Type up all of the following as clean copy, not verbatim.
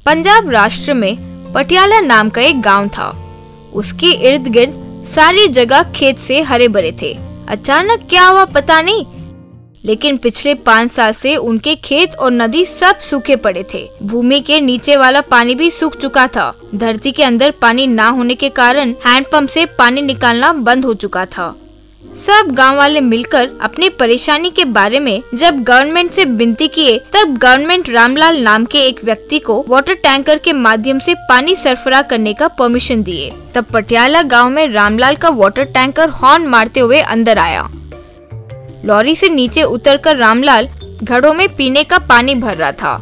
पंजाब राष्ट्र में पटियाला नाम का एक गांव था। उसके इर्द गिर्द सारी जगह खेत से हरे भरे थे। अचानक क्या हुआ पता नहीं, लेकिन पिछले 5 साल से उनके खेत और नदी सब सूखे पड़े थे। भूमि के नीचे वाला पानी भी सूख चुका था। धरती के अंदर पानी ना होने के कारण हैंडपंप से पानी निकालना बंद हो चुका था। सब गांव वाले मिलकर अपनी परेशानी के बारे में जब गवर्नमेंट से विनती किए, तब गवर्नमेंट रामलाल नाम के एक व्यक्ति को वाटर टैंकर के माध्यम से पानी सरबराह करने का परमिशन दिए। तब पटियाला गांव में रामलाल का वाटर टैंकर हॉर्न मारते हुए अंदर आया। लॉरी से नीचे उतरकर रामलाल घड़ों में पीने का पानी भर रहा था।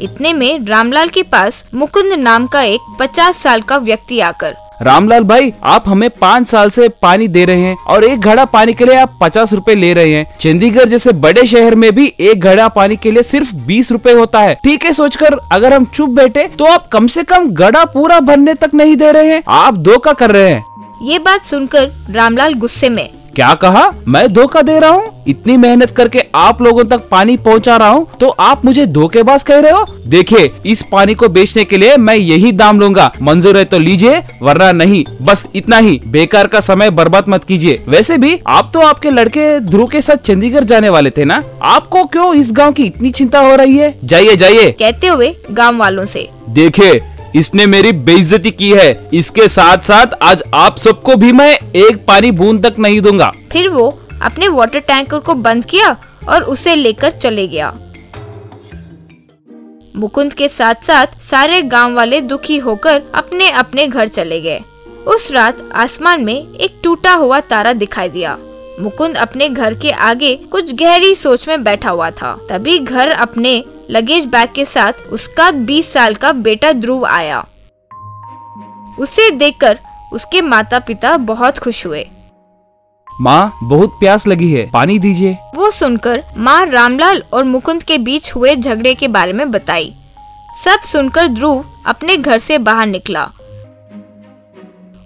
इतने में रामलाल के पास मुकुंद नाम का एक 50 साल का व्यक्ति आकर, रामलाल भाई, आप हमें 5 साल से पानी दे रहे हैं और एक घड़ा पानी के लिए आप 50 रुपए ले रहे हैं। चंडीगढ़ जैसे बड़े शहर में भी एक घड़ा पानी के लिए सिर्फ 20 रुपए होता है। ठीक है सोचकर अगर हम चुप बैठे तो आप कम से कम घड़ा पूरा भरने तक नहीं दे रहे हैं, आप धोखा कर रहे हैं। ये बात सुनकर रामलाल गुस्से में, क्या कहा? मैं धोखा दे रहा हूँ? इतनी मेहनत करके आप लोगों तक पानी पहुँचा रहा हूँ तो आप मुझे धोखेबाज कह रहे हो? देखिए, इस पानी को बेचने के लिए मैं यही दाम लूंगा। मंजूर है तो लीजिए, वरना नहीं। बस इतना ही, बेकार का समय बर्बाद मत कीजिए। वैसे भी आप तो आपके लड़के ध्रुव के साथ चंडीगढ़ जाने वाले थे ना, आपको क्यों इस गाँव की इतनी चिंता हो रही है? जाइए जाइए, कहते हुए गाँव वालों से। देखिए, इसने मेरी बेइज्जती की है। इसके साथ साथ आज आप सबको भी मैं एक पानी बूंद तक नहीं दूंगा। फिर वो अपने वाटर टैंकर को बंद किया और उसे लेकर चले गया। मुकुंद के साथ साथ सारे गांव वाले दुखी होकर अपने अपने घर चले गए। उस रात आसमान में एक टूटा हुआ तारा दिखाई दिया। मुकुंद अपने घर के आगे कुछ गहरी सोच में बैठा हुआ था। तभी घर अपने लगेज बैग के साथ उसका 20 साल का बेटा ध्रुव आया। उसे देखकर उसके माता पिता बहुत खुश हुए। माँ, बहुत प्यास लगी है, पानी दीजिए। वो सुनकर माँ रामलाल और मुकुंद के बीच हुए झगड़े के बारे में बताई। सब सुनकर ध्रुव अपने घर से बाहर निकला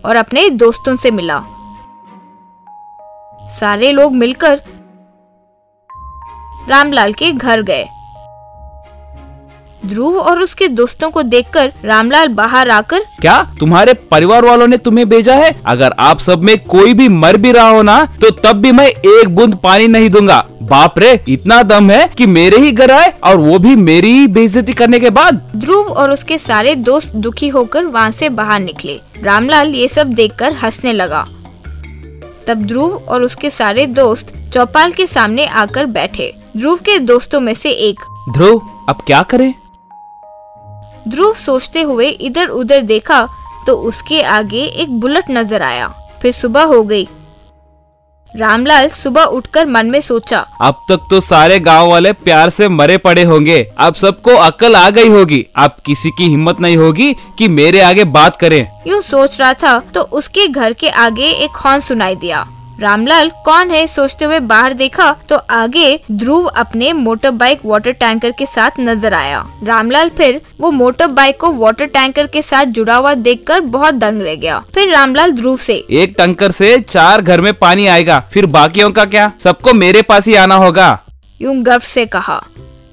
और अपने दोस्तों से मिला। सारे लोग मिलकर रामलाल के घर गए। ध्रुव और उसके दोस्तों को देखकर रामलाल बाहर आकर, क्या तुम्हारे परिवार वालों ने तुम्हें भेजा है? अगर आप सब में कोई भी मर भी रहा हो ना, तो तब भी मैं एक बूंद पानी नहीं दूंगा। बाप रे, इतना दम है कि मेरे ही घर आए और वो भी मेरी ही बेइज्जती करने के बाद। ध्रुव और उसके सारे दोस्त दुखी होकर वहाँ से बाहर निकले। रामलाल ये सब देखकर हंसने लगा। तब ध्रुव और उसके सारे दोस्त चौपाल के सामने आकर बैठे। ध्रुव के दोस्तों में से एक, ध्रुव, अब क्या करें? ध्रुव सोचते हुए इधर उधर देखा तो उसके आगे एक बुलेट नजर आया। फिर सुबह हो गई। रामलाल सुबह उठकर मन में सोचा, अब तक तो सारे गांव वाले प्यार से मरे पड़े होंगे। अब सबको अक्ल आ गई होगी। अब किसी की हिम्मत नहीं होगी कि मेरे आगे बात करें। यूँ सोच रहा था तो उसके घर के आगे एक हॉर्न सुनाई दिया। रामलाल कौन है सोचते हुए बाहर देखा तो आगे ध्रुव अपने मोटर बाइक वाटर टैंकर के साथ नजर आया। रामलाल फिर वो मोटर बाइक को वाटर टैंकर के साथ जुड़ा हुआ देखकर बहुत दंग रह गया। फिर रामलाल ध्रुव से, एक टैंकर से 4 घर में पानी आएगा, फिर बाकियों का क्या? सबको मेरे पास ही आना होगा, यूं गर्व से कहा।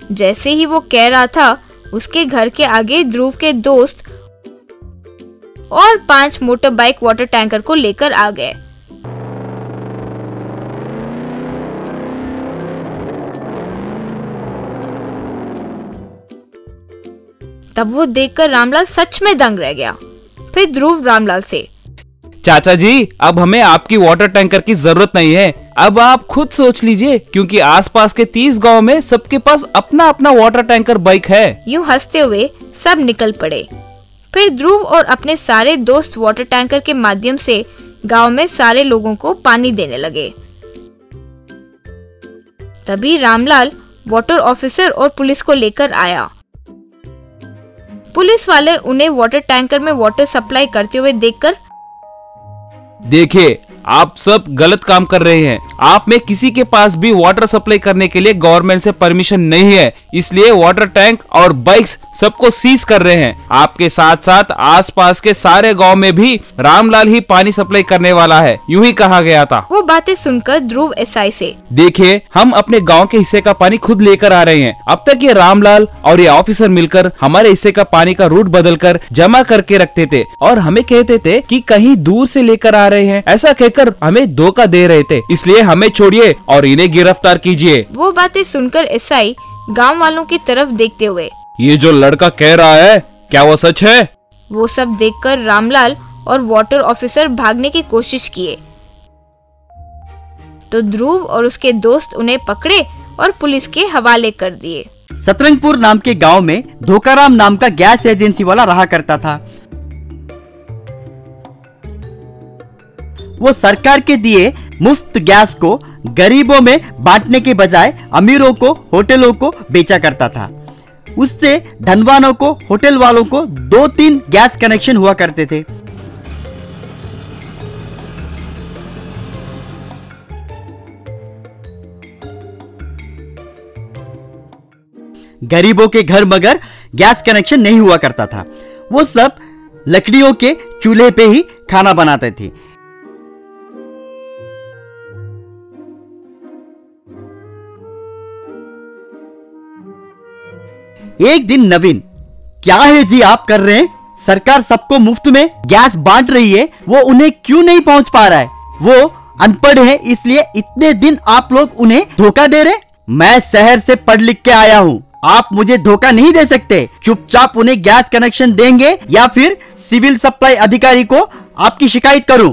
जैसे ही वो कह रहा था, उसके घर के आगे ध्रुव के दोस्त और 5 मोटर बाइक वाटर टैंकर को लेकर आ गए। तब वो देखकर रामलाल सच में दंग रह गया। फिर ध्रुव रामलाल से, चाचा जी, अब हमें आपकी वाटर टैंकर की जरूरत नहीं है। अब आप खुद सोच लीजिए, क्योंकि आसपास के 30 गांव में सबके पास अपना अपना वाटर टैंकर बाइक है। यूं हंसते हुए सब निकल पड़े। फिर ध्रुव और अपने सारे दोस्त वाटर टैंकर के माध्यम से गांव में सारे लोगों को पानी देने लगे। तभी रामलाल वाटर ऑफिसर और पुलिस को लेकर आया। पुलिस वाले उन्हें वाटर टैंकर में वाटर सप्लाई करते हुए देखकर, देखिए, आप सब गलत काम कर रहे हैं। आप में किसी के पास भी वाटर सप्लाई करने के लिए गवर्नमेंट से परमिशन नहीं है, इसलिए वाटर टैंक और बाइक्स सबको सीज कर रहे हैं। आपके साथ साथ आसपास के सारे गांव में भी रामलाल ही पानी सप्लाई करने वाला है, यूं ही कहा गया था। वो बातें सुनकर ध्रुव एसआई से, देखिए, हम अपने गांव के हिस्से का पानी खुद लेकर आ रहे हैं। अब तक ये रामलाल और ये ऑफिसर मिलकर हमारे हिस्से का पानी का रूट बदलकर जमा करके रखते थे और हमें कहते थे कि कहीं दूर से लेकर आ रहे हैं। ऐसा कहकर हमें धोखा दे रहे थे, इसलिए हमें छोड़िए और इन्हें गिरफ्तार कीजिए। वो बातें सुनकर एसआई गांव वालों की तरफ देखते हुए, ये जो लड़का कह रहा है क्या वो सच है? वो सब देखकर रामलाल और वाटर ऑफिसर भागने की कोशिश किए तो ध्रुव और उसके दोस्त उन्हें पकड़े और पुलिस के हवाले कर दिए। सतरंगपुर नाम के गांव में धोकाराम नाम का गैस एजेंसी वाला रहा करता था। वो सरकार के दिए मुफ्त गैस को गरीबों में बांटने के बजाय अमीरों को, होटलों को बेचा करता था। उससे धनवानों को, होटल वालों को 2-3 गैस कनेक्शन हुआ करते थे। गरीबों के घर मगर गैस कनेक्शन नहीं हुआ करता था। वो सब लकड़ियों के चूल्हे पे ही खाना बनाते थे। एक दिन नवीन, क्या है जी आप कर रहे हैं? सरकार सबको मुफ्त में गैस बांट रही है, वो उन्हें क्यों नहीं पहुंच पा रहा है? वो अनपढ़ है, इसलिए इतने दिन आप लोग उन्हें धोखा दे रहे। मैं शहर से पढ़ लिख के आया हूँ, आप मुझे धोखा नहीं दे सकते। चुपचाप उन्हें गैस कनेक्शन देंगे या फिर सिविल सप्लाई अधिकारी को आपकी शिकायत करूं?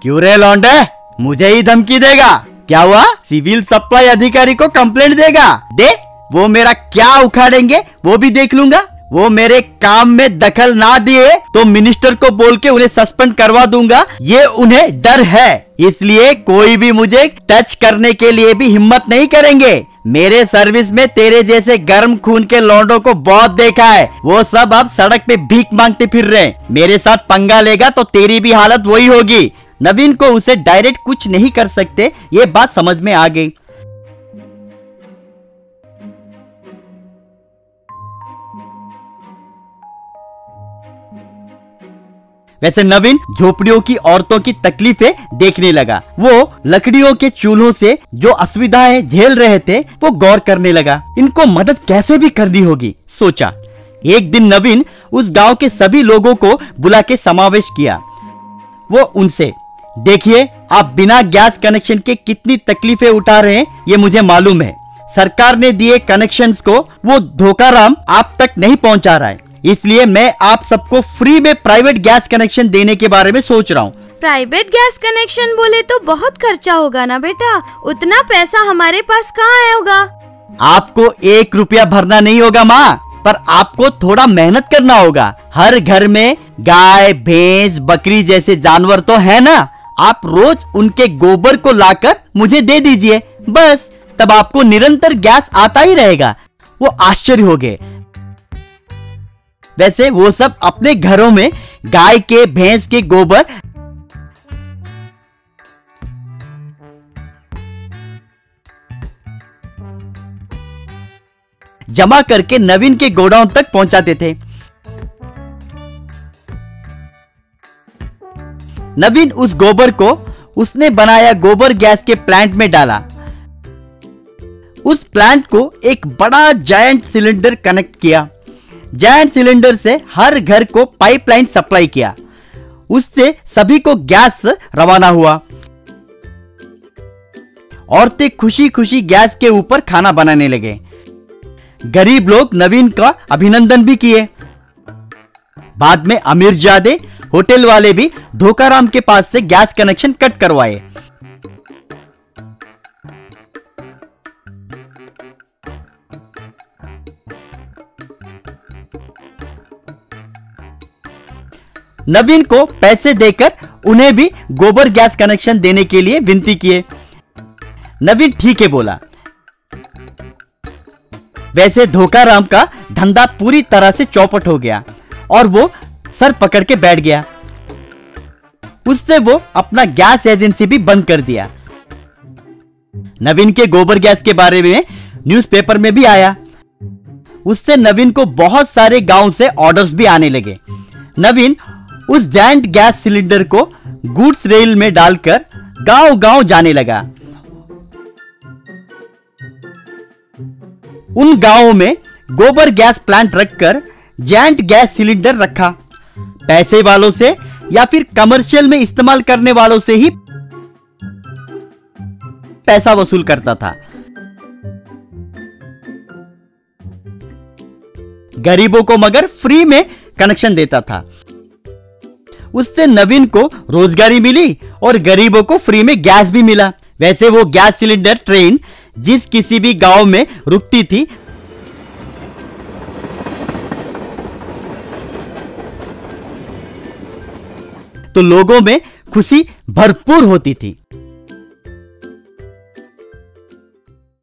क्यों रे लौंडे, मुझे ही धमकी देगा? क्या हुआ? सिविल सप्लाई अधिकारी को कंप्लेंट देगा? दे, वो मेरा क्या उखाड़ेंगे वो भी देख लूंगा। वो मेरे काम में दखल ना दिए तो मिनिस्टर को बोल के उन्हें सस्पेंड करवा दूंगा। ये उन्हें डर है, इसलिए कोई भी मुझे टच करने के लिए भी हिम्मत नहीं करेंगे। मेरे सर्विस में तेरे जैसे गर्म खून के लौंडों को बहुत देखा है, वो सब अब सड़क पे भीख मांगते फिर रहे हैं। मेरे साथ पंगा लेगा तो तेरी भी हालत वही होगी। नवीन को उसे डायरेक्ट कुछ नहीं कर सकते, ये बात समझ में आ गई। वैसे नवीन झोपड़ियों की औरतों की तकलीफें देखने लगा। वो लकड़ियों के चूल्हों से जो असुविधाएं झेल रहे थे वो गौर करने लगा। इनको मदद कैसे भी करनी होगी, सोचा। एक दिन नवीन उस गांव के सभी लोगों को बुला के समावेश किया। वो उनसे, देखिए, आप बिना गैस कनेक्शन के कितनी तकलीफें उठा रहे हैं ये मुझे मालूम है। सरकार ने दिए कनेक्शंस को वो धोकाराम आप तक नहीं पहुंचा रहा है, इसलिए मैं आप सबको फ्री में प्राइवेट गैस कनेक्शन देने के बारे में सोच रहा हूँ। प्राइवेट गैस कनेक्शन बोले तो बहुत खर्चा होगा ना बेटा, उतना पैसा हमारे पास कहाँ आएगा? आपको 1 रुपया भरना नहीं होगा माँ, पर आपको थोड़ा मेहनत करना होगा। हर घर में गाय, भैंस, बकरी जैसे जानवर तो है ना, आप रोज उनके गोबर को लाकर मुझे दे दीजिए, बस तब आपको निरंतर गैस आता ही रहेगा। वो आश्चर्य हो गए। वैसे वो सब अपने घरों में गाय के, भैंस के गोबर जमा करके नवीन के गोडाउन तक पहुंचाते थे। नवीन उस गोबर को उसने बनाया गोबर गैस के प्लांट में डाला। उस प्लांट को एक बड़ा जायंट सिलेंडर कनेक्ट किया। जायंट सिलेंडर से हर घर को पाइपलाइन सप्लाई किया। उससे सभी को गैस रवाना हुआ। औरतें खुशी खुशी गैस के ऊपर खाना बनाने लगे। गरीब लोग नवीन का अभिनंदन भी किए। बाद में अमीरजादे, होटल वाले भी धोकाराम के पास से गैस कनेक्शन कट करवाए। नवीन को पैसे देकर उन्हें भी गोबर गैस कनेक्शन देने के लिए विनती किए। नवीन ठीक है बोला। वैसे धोकाराम का धंधा पूरी तरह से चौपट हो गया और वो सर पकड़ के बैठ गया। उससे वो अपना गैस एजेंसी भी बंद कर दिया। नवीन के गोबर गैस के बारे में न्यूज़पेपर में भी आया। उससे नवीन को बहुत सारे गांव से ऑर्डर्स भी आने लगे। नवीन उस जायंट गैस सिलेंडर को गुड्स रेल में डालकर गांव-गांव जाने लगा। उन गांवों में गोबर गैस प्लांट रखकर जायंट गैस सिलेंडर रखा। पैसे वालों से या फिर कमर्शियल में इस्तेमाल करने वालों से ही पैसा वसूल करता था। गरीबों को मगर फ्री में कनेक्शन देता था। उससे नवीन को रोजगारी मिली और गरीबों को फ्री में गैस भी मिला। वैसे वो गैस सिलेंडर ट्रेन जिस किसी भी गांव में रुकती थी तो लोगों में खुशी भरपूर होती थी।